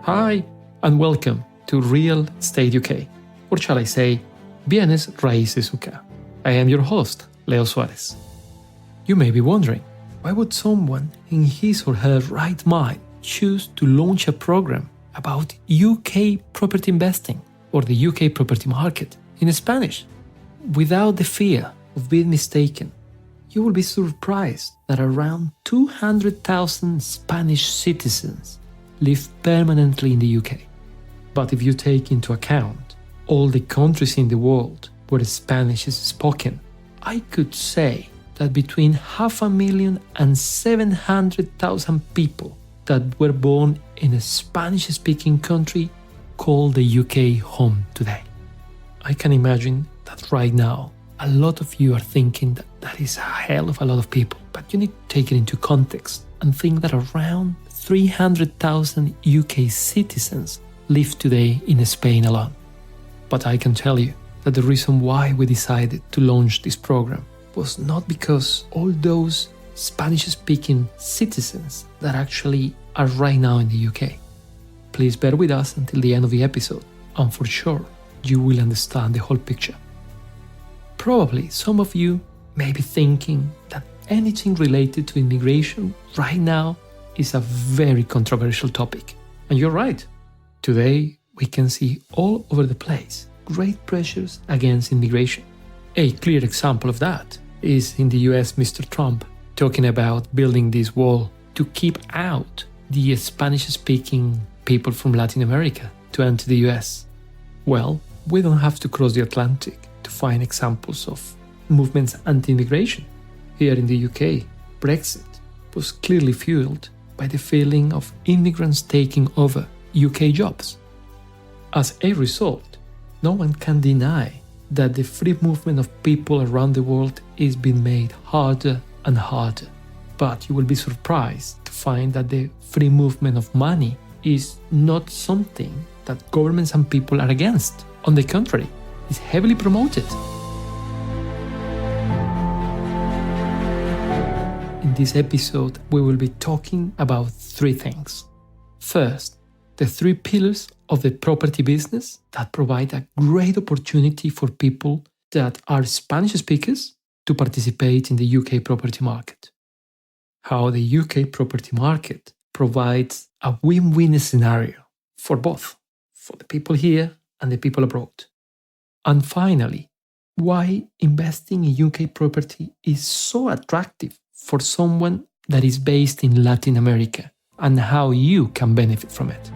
Hi, and welcome to Real Estate UK, or shall I say, Bienes Raíces UK. I am your host, Leo Suarez. You may be wondering, why would someone in his or her right mind choose to launch a program about UK property investing or the UK property market in Spanish? Without the fear of being mistaken, you will be surprised that around 200,000 Spanish citizens live permanently in the UK. But if you take into account all the countries in the world where Spanish is spoken, I could say that between 500,000 and 700,000 people that were born in a Spanish-speaking country call the UK home today. I can imagine that right now a lot of you are thinking that is a hell of a lot of people, but you need to take it into context and think that around 300,000 UK citizens live today in Spain alone. But I can tell you that the reason why we decided to launch this program was not because all those Spanish-speaking citizens that actually are right now in the UK. Please bear with us until the end of the episode, and for sure, you will understand the whole picture. Probably some of you may be thinking that anything related to immigration right now is a very controversial topic. And you're right. Today, we can see all over the place great pressures against immigration. A clear example of that is in the US, Mr. Trump talking about building this wall to keep out the Spanish-speaking people from Latin America to enter the US. Well, we don't have to cross the Atlantic to find examples of movements anti-immigration. Here in the UK, Brexit was clearly fueled by the feeling of immigrants taking over UK jobs. As a result, no one can deny that the free movement of people around the world is being made harder and harder. But you will be surprised to find that the free movement of money is not something that governments and people are against. On the contrary, it's heavily promoted. In this episode, we will be talking about three things. First, the three pillars of the property business that provide a great opportunity for people that are Spanish speakers to participate in the UK property market. How the UK property market provides a win-win scenario for both, for the people here and the people abroad. And finally, why investing in UK property is so attractive for someone that is based in Latin America and how you can benefit from it.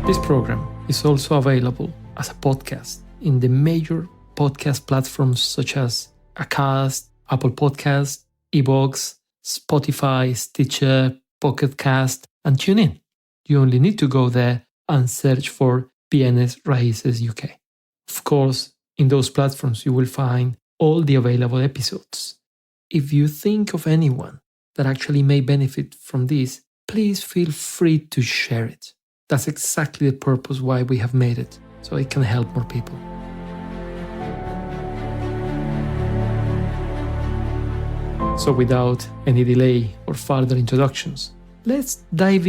This program is also available as a podcast in the major podcast platforms such as Acast, Apple Podcasts, iVoox, Spotify, Stitcher, Pocket Cast, and TuneIn. You only need to go there and search for Bienes Raíces UK. Of course, in those platforms you will find all the available episodes. If you think of anyone that actually may benefit from this, please feel free to share it. That's exactly the purpose why we have made it, so it can help more people. So without any delay or further introductions, let's dive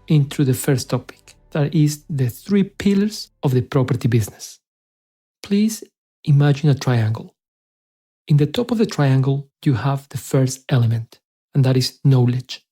into the first topic, that is the three pillars of the property business. Please imagine a triangle. In the top of the triangle, you have the first element, and that is knowledge.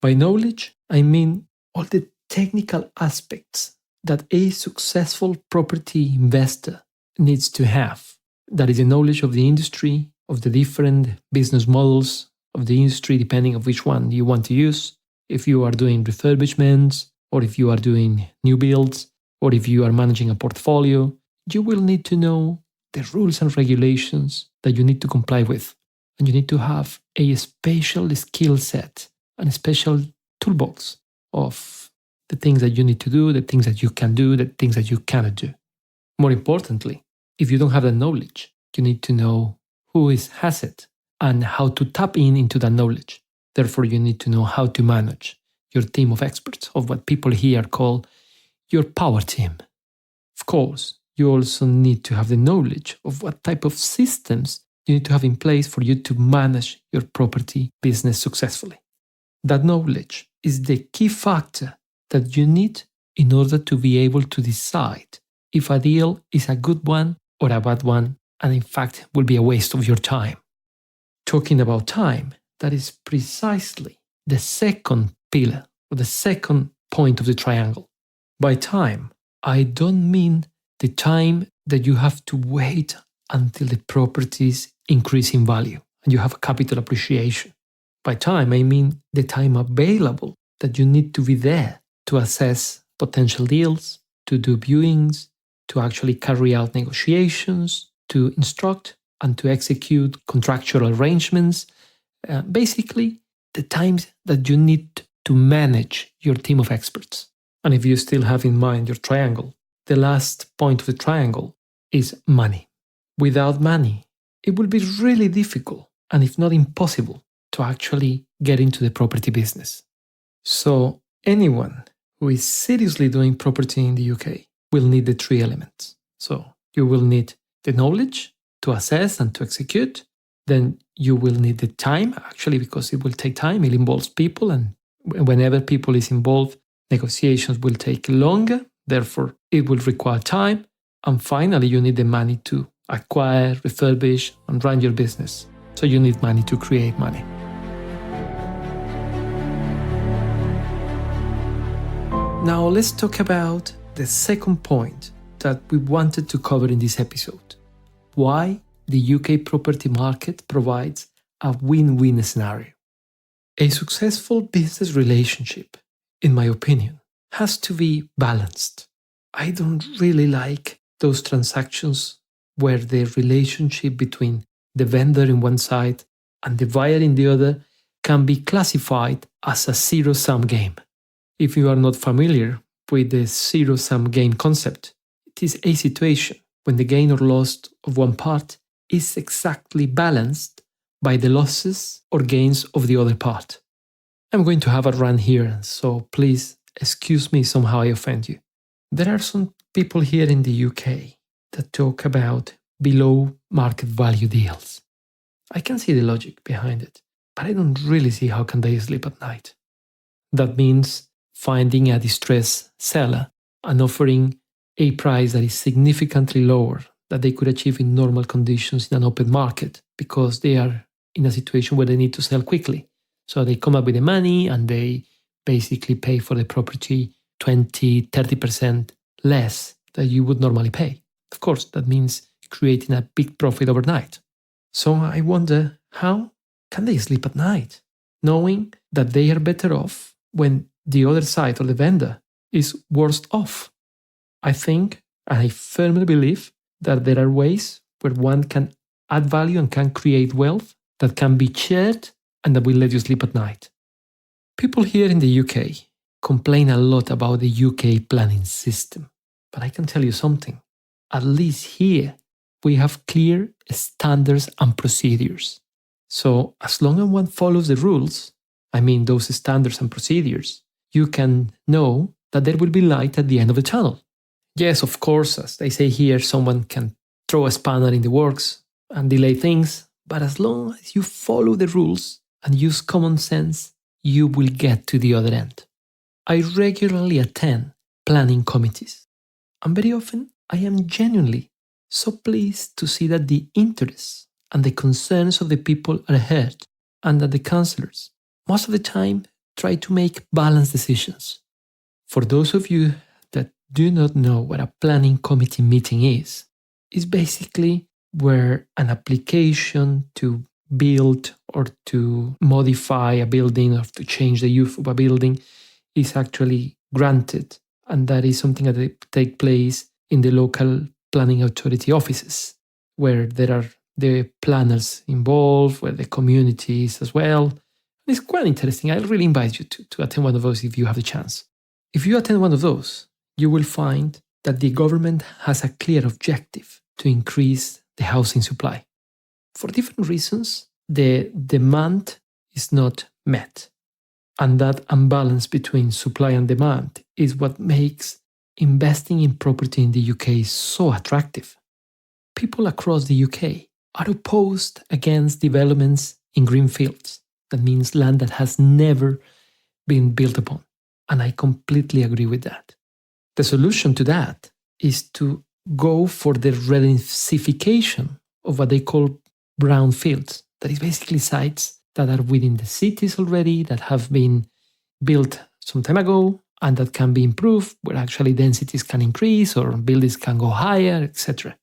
By knowledge, I mean all the technical aspects that a successful property investor needs to have. That is the knowledge of the industry, of the different business models of the industry, depending on which one you want to use. If you are doing refurbishments, or if you are doing new builds, or if you are managing a portfolio, you will need to know the rules and regulations that you need to comply with. And you need to have a special skill set and a special toolbox of the things that you need to do, the things that you can do, the things that you cannot do. More importantly, if you don't have the knowledge, you need to know who has it and how to tap into that knowledge. Therefore, you need to know how to manage your team of experts, of what people here call your power team. Of course, you also need to have the knowledge of what type of systems you need to have in place for you to manage your property business successfully. That knowledge is the key factor that you need in order to be able to decide if a deal is a good one or a bad one, and in fact will be a waste of your time. Talking about time, that is precisely the second pillar or the second point of the triangle. By time, I don't mean the time that you have to wait until the properties increase in value and you have a capital appreciation. By time, I mean the time available that you need to be there to assess potential deals, to do viewings, to actually carry out negotiations, to instruct and to execute contractual arrangements. Basically, the times that you need to manage your team of experts. And if you still have in mind your triangle, the last point of the triangle is money. Without money, it will be really difficult, and if not impossible, to actually get into the property business. So anyone who is seriously doing property in the UK will need the three elements. So you will need the knowledge to assess and to execute. Then you will need the time, actually, because it will take time. It involves people, and whenever people is involved, negotiations will take longer. Therefore, it will require time. And finally, you need the money to acquire, refurbish, and run your business. So you need money to create money. Now let's talk about the second point that we wanted to cover in this episode. Why the UK property market provides a win-win scenario. A successful business relationship, in my opinion, has to be balanced. I don't really like those transactions where the relationship between the vendor in one side and the buyer in the other can be classified as a zero-sum game. If you are not familiar with the zero-sum game concept, it is a situation when the gain or loss of one part is exactly balanced by the losses or gains of the other part. I'm going to have a rant here, so please excuse me somehow I offend you. There are some people here in the UK that talk about below market value deals. I can see the logic behind it, but I don't really see how can they sleep at night. That means finding a distressed seller and offering a price that is significantly lower than they could achieve in normal conditions in an open market because they are in a situation where they need to sell quickly. So they come up with the money and they basically pay for the property 20, 30% less than you would normally pay. Of course, that means creating a big profit overnight. So I wonder, how can they sleep at night, knowing that they are better off when the other side or the vendor is worse off? I think, and I firmly believe, that there are ways where one can add value and can create wealth that can be shared and that will let you sleep at night. People here in the UK complain a lot about the UK planning system, but I can tell you something. At least here, we have clear standards and procedures. So as long as one follows the rules, I mean those standards and procedures, you can know that there will be light at the end of the tunnel. Yes, of course, as they say here, someone can throw a spanner in the works and delay things, but as long as you follow the rules and use common sense, you will get to the other end. I regularly attend planning committees, and very often I am genuinely so pleased to see that the interests and the concerns of the people are heard and that the councillors, most of the time, try to make balanced decisions. For those of you that do not know what a planning committee meeting is, it's basically where an application to build or to modify a building or to change the use of a building is actually granted. And that is something that takes place in the local planning authority offices, where there are the planners involved, where the community is as well. It's quite interesting. I really invite you to attend one of those if you have the chance. If you attend one of those, you will find that the government has a clear objective to increase the housing supply. For different reasons, the demand is not met. And that imbalance between supply and demand is what makes investing in property in the UK so attractive. People across the UK are opposed against developments in green fields. That means land that has never been built upon. And I completely agree with that. The solution to that is to go for the redensification of what they call brown fields. That is basically sites that are within the cities already, that have been built some time ago, and that can be improved, where actually densities can increase or buildings can go higher, etc.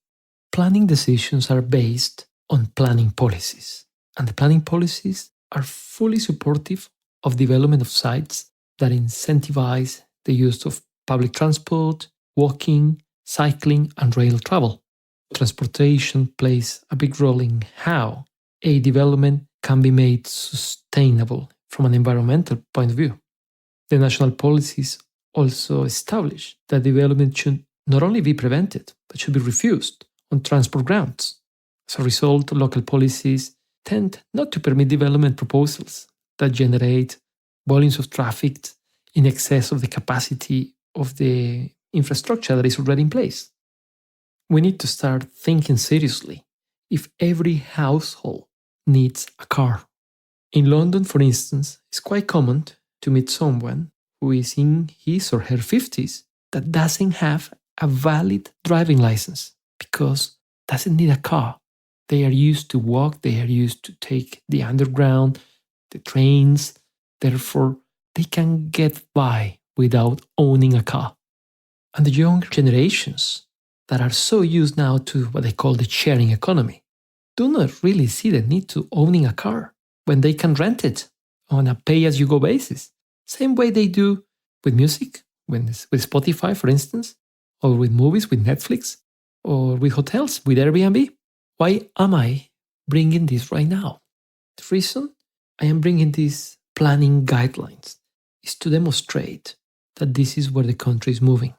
Planning decisions are based on planning policies. And the planning policies are fully supportive of development of sites that incentivize the use of public transport, walking, cycling, and rail travel. Transportation plays a big role in how a development can be made sustainable from an environmental point of view. The national policies also establish that development should not only be prevented, but should be refused on transport grounds. As a result, local policies tend not to permit development proposals that generate volumes of traffic in excess of the capacity of the infrastructure that is already in place. We need to start thinking seriously if every household needs a car. In London, for instance, it's quite common to meet someone who is in his or her 50s that doesn't have a valid driving license because doesn't need a car. They are used to walk, they are used to take the underground, the trains, therefore they can get by without owning a car. And the younger generations that are so used now to what they call the sharing economy do not really see the need to owning a car when they can rent it on a pay-as-you-go basis. Same way they do with music, with Spotify, for instance, or with movies with Netflix, or with hotels with Airbnb. Why am I bringing this right now? The reason I am bringing these planning guidelines is to demonstrate that this is where the country is moving.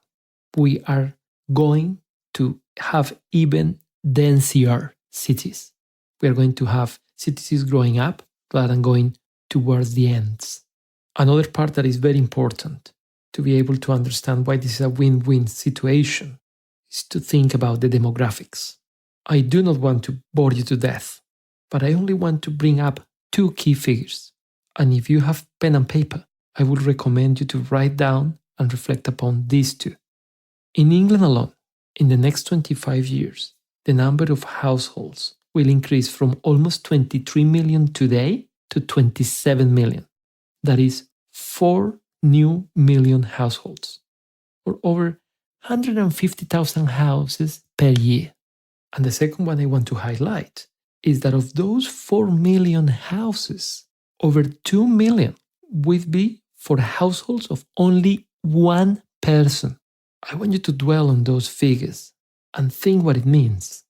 We are going to have even denser cities. We are going to have cities growing up rather than going towards the ends. Another part that is very important to be able to understand why this is a win-win situation is to think about the demographics. I do not want to bore you to death, but I only want to bring up two key figures. And if you have pen and paper, I would recommend you to write down and reflect upon these two. In England alone, in the next 25 years, the number of households will increase from almost 23 million today to 27 million. That is 4 new million households, or over 150,000 houses per year. And the second one I want to highlight is that of those 4 million houses, over 2 million will be for households of only one person. I want you to dwell on those figures and think what it means.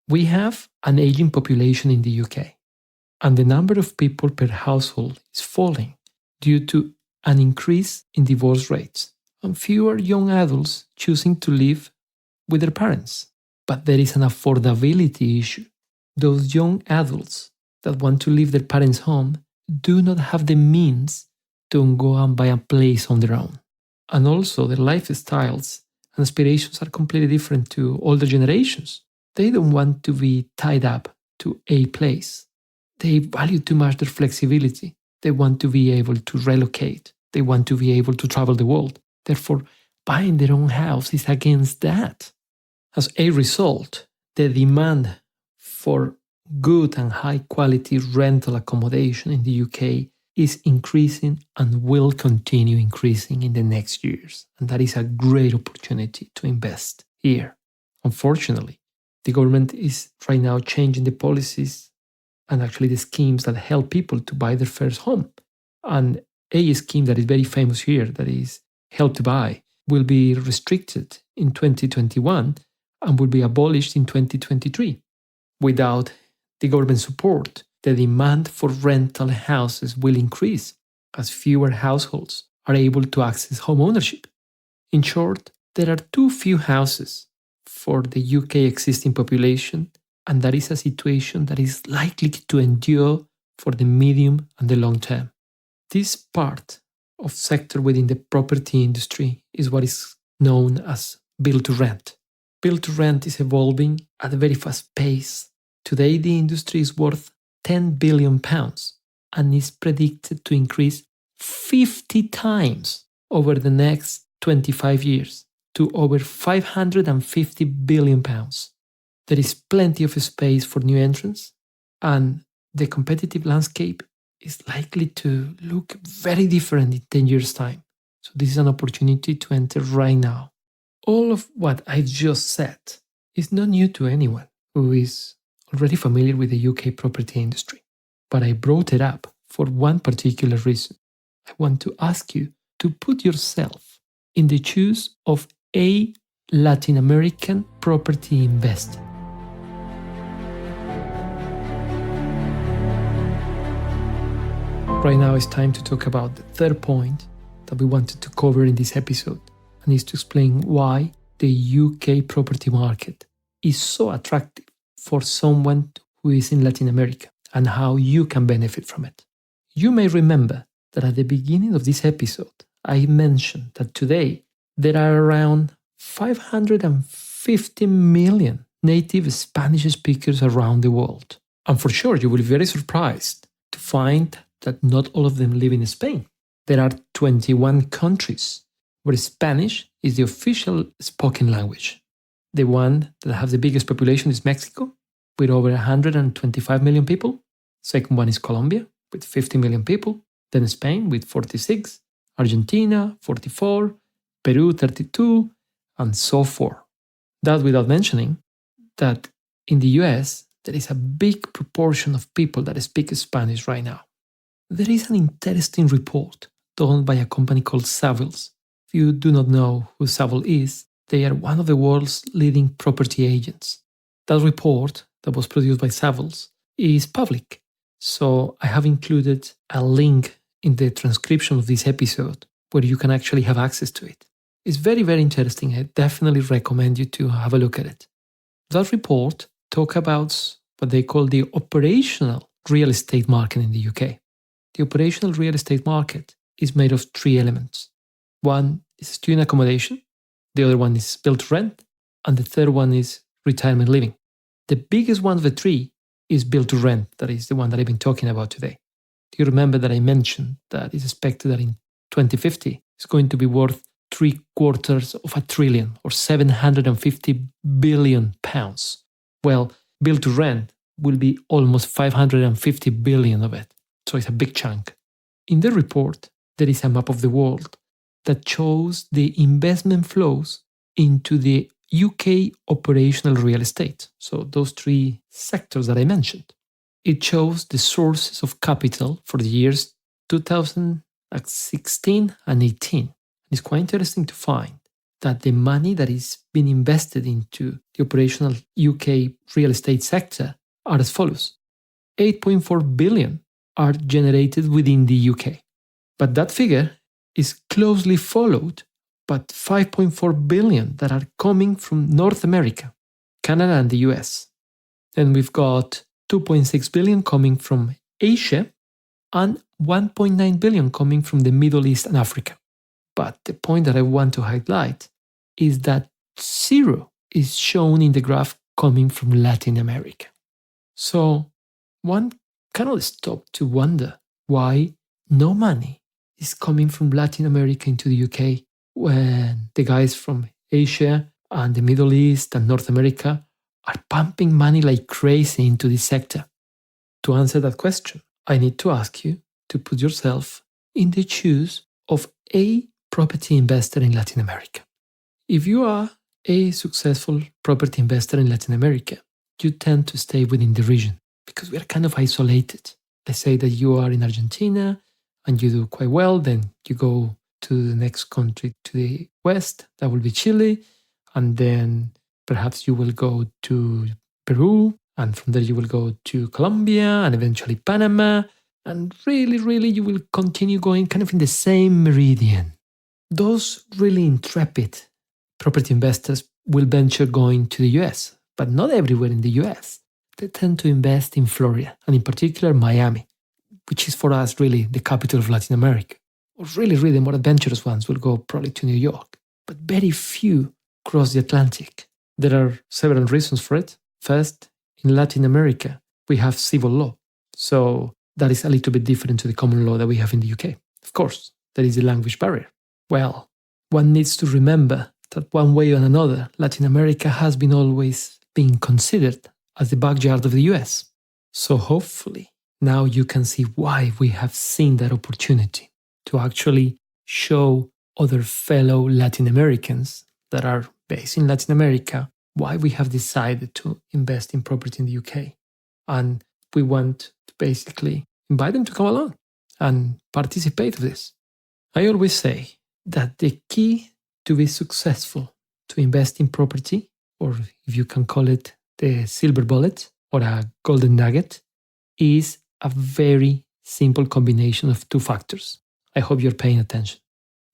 We have an aging population in the UK, and the number of people per household is falling due to an increase in divorce rates and fewer young adults choosing to live with their parents. But there is an affordability issue. Those young adults that want to leave their parents' home do not have the means to go and buy a place on their own. And also their lifestyles and aspirations are completely different to older generations. They don't want to be tied up to a place. They value too much their flexibility. They want to be able to relocate. They want to be able to travel the world. Therefore, buying their own house is against that. As a result, the demand for good and high quality rental accommodation in the UK is increasing and will continue increasing in the next years. And that is a great opportunity to invest here. Unfortunately, the government is right now changing the policies and actually the schemes that help people to buy their first home. And a scheme that is very famous here, that is Help to Buy, will be restricted in 2021 and will be abolished in 2023. Without the government support, the demand for rental houses will increase as fewer households are able to access home ownership. In short, there are too few houses for the UK existing population, and that is a situation that is likely to endure for the medium and the long term. This part of sector within the property industry is what is known as build to rent. Build to rent is evolving at a very fast pace, Today, the industry is worth £10 billion and is predicted to increase 50 times over the next 25 years to over £550 billion. There is plenty of space for new entrants, and the competitive landscape is likely to look very different in 10 years' time. So this is an opportunity to enter right now. All of what I've just said is not new to anyone who is already familiar with the UK property industry. But I brought it up for one particular reason. I want to ask you to put yourself in the shoes of a Latin American property investor. Right now it's time to talk about the third point that we wanted to cover in this episode, and is to explain why the UK property market is so attractive for someone who is in Latin America and how you can benefit from it. You may remember that at the beginning of this episode, I mentioned that today there are around 550 million native Spanish speakers around the world. And for sure, you will be very surprised to find that not all of them live in Spain. There are 21 countries where Spanish is the official spoken language. The one that has the biggest population is Mexico, with over 125 million people. Second one is Colombia, with 50 million people. Then Spain, with 46, Argentina, 44, Peru, 32, and so forth. That without mentioning that in the US, there is a big proportion of people that speak Spanish right now. There is an interesting report done by a company called Savills. If you do not know who Savills is, they are one of the world's leading property agents. That report that was produced by Savills is public, so I have included a link in the transcription of this episode where you can actually have access to it. It's very, very interesting. I definitely recommend you to have a look at it. That report talks about what they call the operational real estate market in the UK. The operational real estate market is made of three elements. One is student accommodation, the other one is built to rent, and the third one is retirement living. The biggest one of the three is built to rent, that is the one that I've been talking about today. Do you remember that I mentioned that it's expected that in 2050 it's going to be worth £750 billion or £750 billion? Well, built to rent will be almost 550 billion of it. So it's a big chunk. In the report, there is a map of the world that shows the investment flows into the UK operational real estate. So those three sectors that I mentioned. It shows the sources of capital for the years 2016 and 18. It's quite interesting to find that the money that is being invested into the operational UK real estate sector are as follows. 8.4 billion are generated within the UK. But that figure is closely followed by 5.4 billion that are coming from North America, Canada and the US. Then we've got 2.6 billion coming from Asia and 1.9 billion coming from the Middle East and Africa. But the point that I want to highlight is that zero is shown in the graph coming from Latin America. So one cannot stop to wonder why no money is coming from Latin America into the UK when the guys from Asia and the Middle East and North America are pumping money like crazy into this sector. To answer that question, I need to ask you to put yourself in the shoes of a property investor in Latin America. If you are a successful property investor in Latin America, you tend to stay within the region because we are kind of isolated. Let's say that you are in Argentina and you do quite well, then you go to the next country to the west, that will be Chile, and then perhaps you will go to Peru, and from there you will go to Colombia and eventually Panama, and really you will continue going kind of in the same meridian. Those really intrepid property investors will venture going to the US, but not everywhere in the US. They tend to invest in Florida, and in particular Miami, which is for us really the capital of Latin America. Or really the more adventurous ones will go probably to New York, but very few cross the Atlantic. There are several reasons for it. First, in Latin America, we have civil law. So that is a little bit different to the common law that we have in the UK. Of course, there is a language barrier. Well, one needs to remember that one way or another, Latin America has been always been considered as the backyard of the US. So hopefully now you can see why we have seen that opportunity to actually show other fellow Latin Americans that are based in Latin America why we have decided to invest in property in the UK. And we want to basically invite them to come along and participate in this. I always say that the key to be successful to invest in property, or if you can call it the silver bullet or a golden nugget, is a very simple combination of two factors. I hope you're paying attention.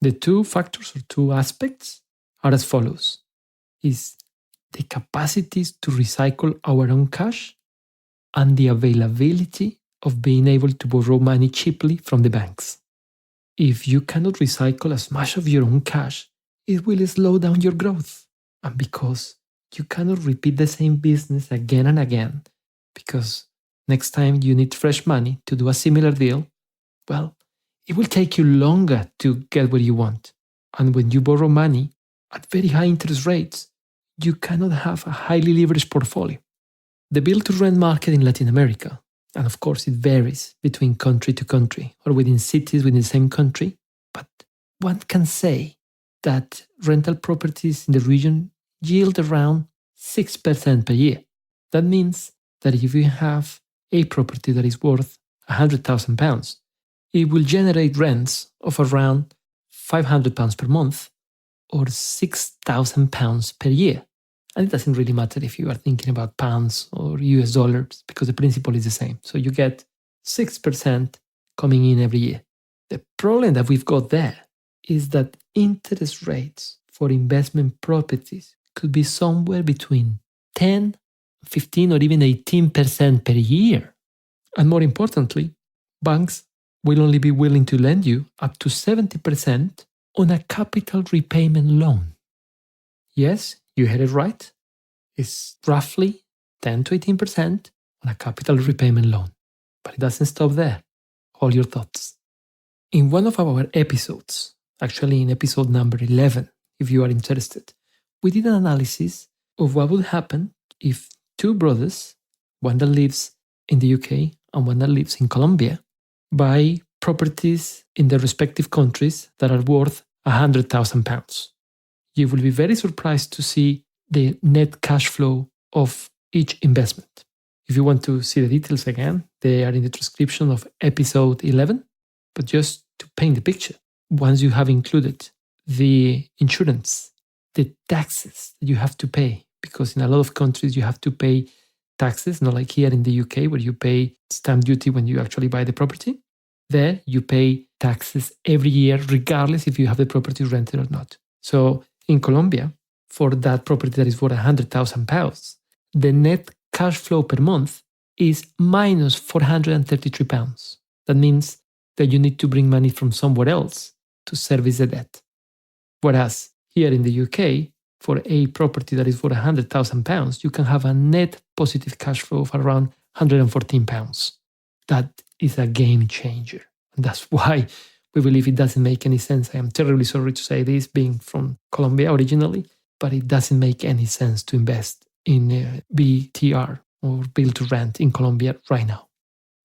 The two factors or two aspects are as follows. Is the capacities to recycle our own cash and the availability of being able to borrow money cheaply from the banks. If you cannot recycle as much of your own cash, it will slow down your growth. And because you cannot repeat the same business again and again, because next time you need fresh money to do a similar deal, well, it will take you longer to get what you want. And when you borrow money at very high interest rates, you cannot have a highly leveraged portfolio. The build-to-rent market in Latin America, and of course it varies between country to country or within cities within the same country, but one can say that rental properties in the region yield around 6% per year. That means that if you have a property that is worth £100,000, it will generate rents of around £500 per month or £6,000 per year. And it doesn't really matter if you are thinking about pounds or US dollars because the principle is the same. So you get 6% coming in every year. The problem that we've got there is that interest rates for investment properties could be somewhere between 10, 15 or even 18% per year. And more importantly, banks will only be willing to lend you up to 70% on a capital repayment loan. Yes, you heard it right. It's roughly 10 to 18% on a capital repayment loan. But it doesn't stop there. Hold your thoughts. In one of our episodes, actually in episode number 11, if you are interested, we did an analysis of what would happen if two brothers, one that lives in the UK and one that lives in Colombia, buy properties in their respective countries that are worth £100,000. You will be very surprised to see the net cash flow of each investment. If you want to see the details again, they are in the description of episode 11. But just to paint the picture, once you have included the insurance, the taxes that you have to pay, because in a lot of countries you have to pay taxes, not like here in the UK where you pay stamp duty when you actually buy the property. There you pay taxes every year regardless if you have the property rented or not. So in Colombia, for that property that is worth £100,000, the net cash flow per month is minus £433. That means that you need to bring money from somewhere else to service the debt. Whereas here in the UK, for a property that is worth £100,000, you can have a net positive cash flow of around £114. That is a game changer. And that's why we believe it doesn't make any sense. I am terribly sorry to say this, being from Colombia originally, but it doesn't make any sense to invest in BTR or build to rent in Colombia right now.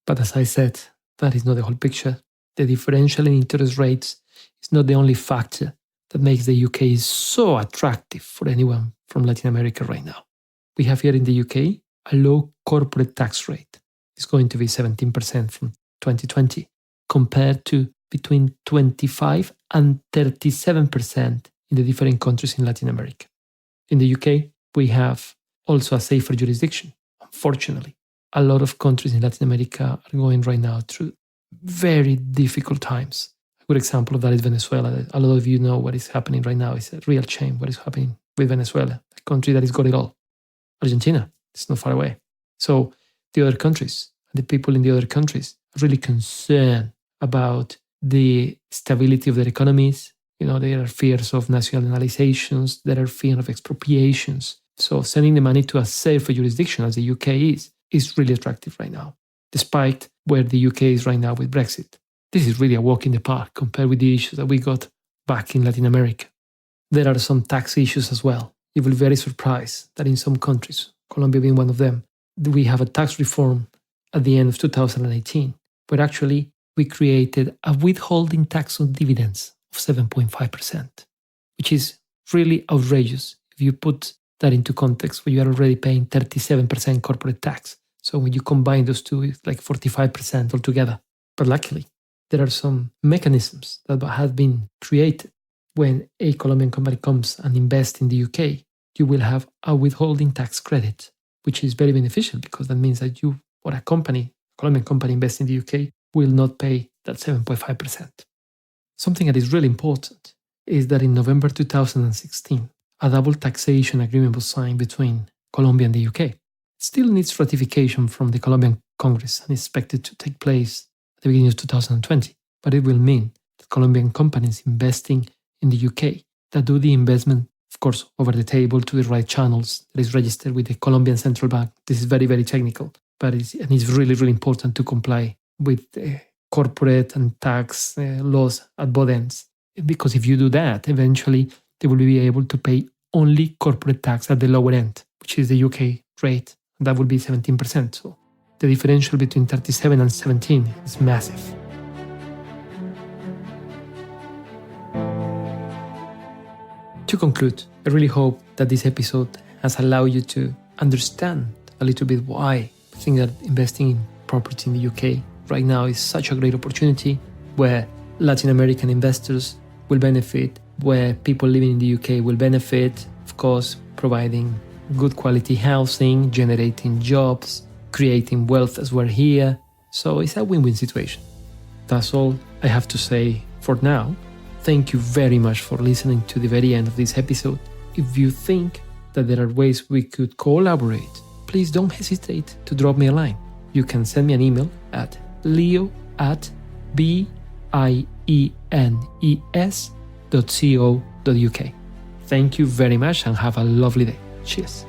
But as I said, that is not the whole picture. The differential in interest rates is not the only factor that makes the UK so attractive for anyone from Latin America right now. We have here in the UK a low corporate tax rate. It's going to be 17% from 2020, compared to between 25 and 37% in the different countries in Latin America. In the UK, we have also a safer jurisdiction. Unfortunately, a lot of countries in Latin America are going right now through very difficult times. A good example of that is Venezuela. A lot of you know what is happening right now. It's a real shame what is happening with Venezuela, a country that has got it all. Argentina, it's not far away. So the other countries, the people in the other countries are really concerned about the stability of their economies. You know, there are fears of nationalizations, there are fears of expropriations, So sending the money to a safer jurisdiction as the UK is really attractive right now, despite where the UK is right now with Brexit. This is really a walk in the park compared with the issues that we got back in Latin America. There are some tax issues as well. You will be very surprised that in some countries, Colombia being one of them, we have a tax reform at the end of 2018, where actually we created a withholding tax on dividends of 7.5%, which is really outrageous if you put that into context where you are already paying 37% corporate tax. So when you combine those two, it's like 45% altogether. But luckily, there are some mechanisms that have been created. When a Colombian company comes and invests in the UK, you will have a withholding tax credit, which is very beneficial because that means that you, or a Colombian company investing in the UK, will not pay that 7.5%. Something that is really important is that in November 2016, a double taxation agreement was signed between Colombia and the UK. It still needs ratification from the Colombian Congress and is expected to take place at the beginning of 2020, but it will mean that Colombian companies investing in the UK that do the investment, of course, over the table to the right channels, that is registered with the Colombian Central Bank. This is very, very technical, but it's really, really important to comply with corporate and tax laws at both ends. Because if you do that, eventually they will be able to pay only corporate tax at the lower end, which is the UK rate. That would be 17%. So the differential between 37 and 17 is massive. To conclude, I really hope that this episode has allowed you to understand a little bit why I think that investing in property in the UK right now is such a great opportunity, where Latin American investors will benefit, where people living in the UK will benefit, of course, providing good quality housing, generating jobs, creating wealth as we're here. So it's a win-win situation. That's all I have to say for now. Thank you very much for listening to the very end of this episode. If you think that there are ways we could collaborate, please don't hesitate to drop me a line. You can send me an email at leo@bienes.co.uk. Thank you very much and have a lovely day. Cheers.